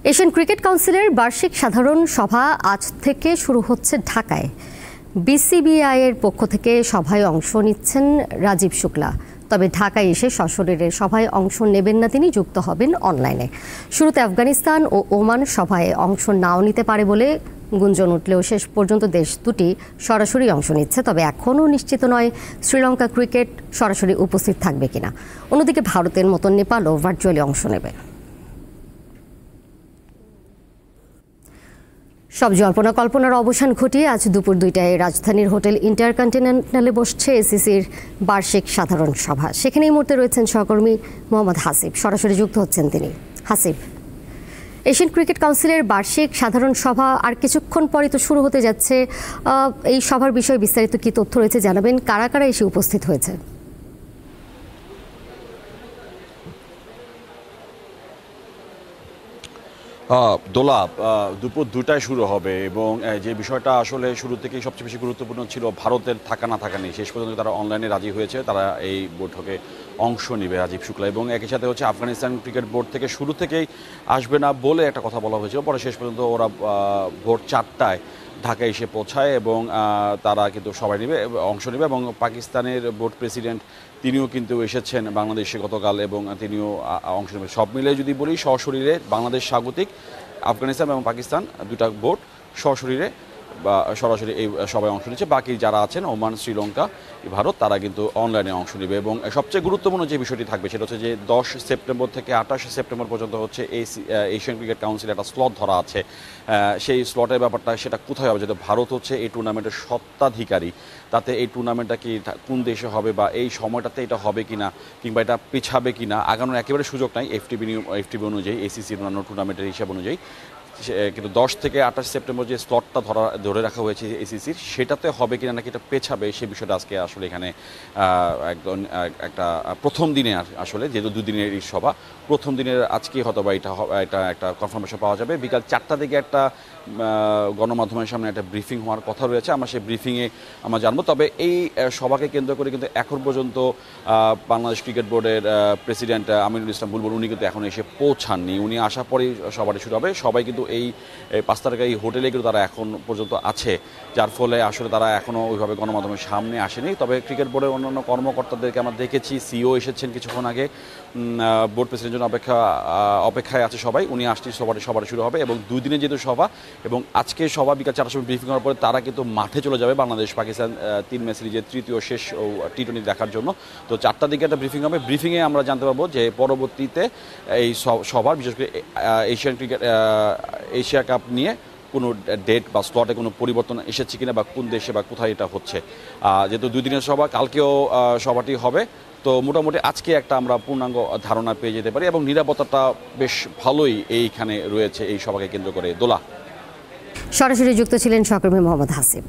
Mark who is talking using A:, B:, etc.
A: Asian cricket কাউন্সিলের বার্ষিক সাধারণ সভা আজ থেকে শুরু হচ্ছে ঢাকায়। বিসিবিআই এর পক্ষ থেকে সভায় অংশ নিচ্ছেন রাজীব শুক্লা। তবে ঢাকায় এসে সশরীরে সভায় অংশ নেবেন না, তিনি যুক্ত হবেন অনলাইনে। শুরুতে আফগানিস্তান ও ওমান সভায় অংশ নাও নিতে পারে বলে গুঞ্জন উঠলেও শেষ পর্যন্ত দেশ দুটি সরাসরি অংশ নিচ্ছে। তবে এখনও নিশ্চিত নয় শ্রীলঙ্কা ক্রিকেট সরাসরি উপস্থিত থাকবে কিনা। অন্যদিকে ভারতের মতো নেপালও ভার্চুয়ালি অংশ নেবে। সব জল্পনা কল্পনার অবসান ঘটিয়ে আজ দুপুর 2টায় রাজধানীর হোটেল ইন্টারকন্টিনেন্টালে বসছে এসিসির বার্ষিক সাধারণ সভা। সেখানে এই মুহূর্তে রয়েছেন সহকর্মী মোহাম্মদ হাসিব, সরাসরি যুক্ত হচ্ছেন তিনি। হাসিব, এশিয়ান ক্রিকেট কাউন্সিলের বার্ষিক সাধারণ সভা আর কিছুক্ষণ পরই তো শুরু হতে যাচ্ছে। এই সভার বিষয়ে বিস্তারিত কি তথ্য রয়েছে জানাবেন, কারা কারা এসে উপস্থিত হয়েছে?
B: দোলা, দুপুর 2টায় শুরু হবে এবং যে বিষয়টা আসলে শুরু থেকেই সবচেয়ে বেশি গুরুত্বপূর্ণ ছিল ভারতের থাকা না থাকা নেই, শেষ পর্যন্ত তারা অনলাইনে রাজি হয়েছে, তারা এই বৈঠকে অংশ নেবে রাজীব শুক্লা। এবং একই সাথে হচ্ছে আফগানিস্তান ক্রিকেট বোর্ড থেকে শুরু থেকেই আসবে না বলে একটা কথা বলা হয়েছিল, পরে শেষ পর্যন্ত ওরা ভোর 4টায় ঢাকায় এসে পৌঁছায় এবং তারা কিন্তু সবাই অংশ নেবে। এবং পাকিস্তানের বোর্ড প্রেসিডেন্ট তিনিও কিন্তু এসেছেন বাংলাদেশে গতকাল এবং তিনিও অংশ নেবেন। সব মিলে যদি বলি সশরীরে বাংলাদেশ স্বাগতিক, আফগানিস্তান এবং পাকিস্তান দুটা বোর্ড সশরীরে বা সরাসরি এই সবাই অংশ নিচ্ছে। বাকি যারা আছেন ওমান, শ্রীলঙ্কা, ভারত, তারা কিন্তু অনলাইনে অংশ নেবে। এবং সবচেয়ে গুরুত্বপূর্ণ যে বিষয়টি থাকবে সেটা হচ্ছে যে 10 সেপ্টেম্বর থেকে 28 সেপ্টেম্বর পর্যন্ত হচ্ছে এশিয়ান ক্রিকেট কাউন্সিল একটা স্লট ধরা আছে। সেই স্লটের ব্যাপারটা সেটা কোথায় হবে, যেহেতু ভারত হচ্ছে এই টুর্নামেন্টের স্বত্বাধিকারী, তাতে এই টুর্নামেন্টটা কি কোন দেশে হবে বা এই সময়টাতে এটা হবে কিনা কিংবা এটা পিছাবে কিনা আগানোর একেবারে সুযোগ নাই এফটিবি অনুযায়ী, এসিসির অন্যান্য টুর্নামেন্টের হিসাব অনুযায়ী। কিন্তু 10 থেকে 28 সেপ্টেম্বর যে স্লটটা ধরে রাখা হয়েছে এসিসির, সেটাতে হবে কিনা নাকি এটা পেছাবে, সেই বিষয়টা আজকে আসলে এখানে একদম একটা প্রথম দিনে আসলে যেহেতু 2 দিনের এই সভা, প্রথম দিনের আজকে হয়তো বা এটা একটা কনফার্মেশন পাওয়া যাবে। বিকাল 4টা থেকে একটা গণমাধ্যমের সামনে একটা ব্রিফিং হওয়ার কথা রয়েছে, আমরা সেই ব্রিফিংয়ে আমরা জানবো। তবে এই সভাকে কেন্দ্র করে কিন্তু এখন পর্যন্ত বাংলাদেশ ক্রিকেট বোর্ডের প্রেসিডেন্ট আমিনুল ইসলাম বুলবুল উনি কিন্তু এখন এসে পৌঁছাননি। উনি আসার পরেই সভাটি শুরু হবে। সবাই কিন্তু এই 5 তারকা এই হোটেলে কিন্তু তারা এখন পর্যন্ত আছে, যার ফলে আসলে তারা এখনও ওইভাবে গণমাধ্যমের সামনে আসেনি। তবে ক্রিকেট বোর্ডের অন্যান্য কর্মকর্তাদেরকে আমরা দেখেছি, সিও এসেছেন কিছুক্ষণ আগে, বোর্ড প্রেসিডেন্টের জন্য অপেক্ষায় আছে সবাই। উনি আসছেন, সভাটি শুরু হবে। এবং 2 দিনের যেহেতু সভা এবং আজকে সভা বিকাল 4টার সময় ব্রিফিং হওয়ার পরে তারা কিন্তু মাঠে চলে যাবে বাংলাদেশ পাকিস্তান 3 ম্যাচ সিরিজের তৃতীয় শেষ টি20 দেখার জন্য। তো 4টার দিকে একটা ব্রিফিং হবে। ব্রিফিংয়ে আমরা জানতে পারবো যে পরবর্তীতে এই সভার বিশেষ করে এশিয়া কাপ নিয়ে কোনো ডেট বা স্লটে কোনো পরিবর্তন এসেছে কিনা বা কোন দেশে বা কোথায় এটা হচ্ছে। যেহেতু 2 দিনের সভা, কালকেও সভাটি হবে, তো মোটামুটি আজকে একটা আমরা পূর্ণাঙ্গ ধারণা পেয়ে যেতে পারি। এবং নিরাপত্তাটা বেশ ভালোই এইখানে রয়েছে এই সভাকে কেন্দ্র করে। দোলা,
A: সরাসরি যুক্ত ছিলেন সহকর্মী মোহাম্মদ হাসিব।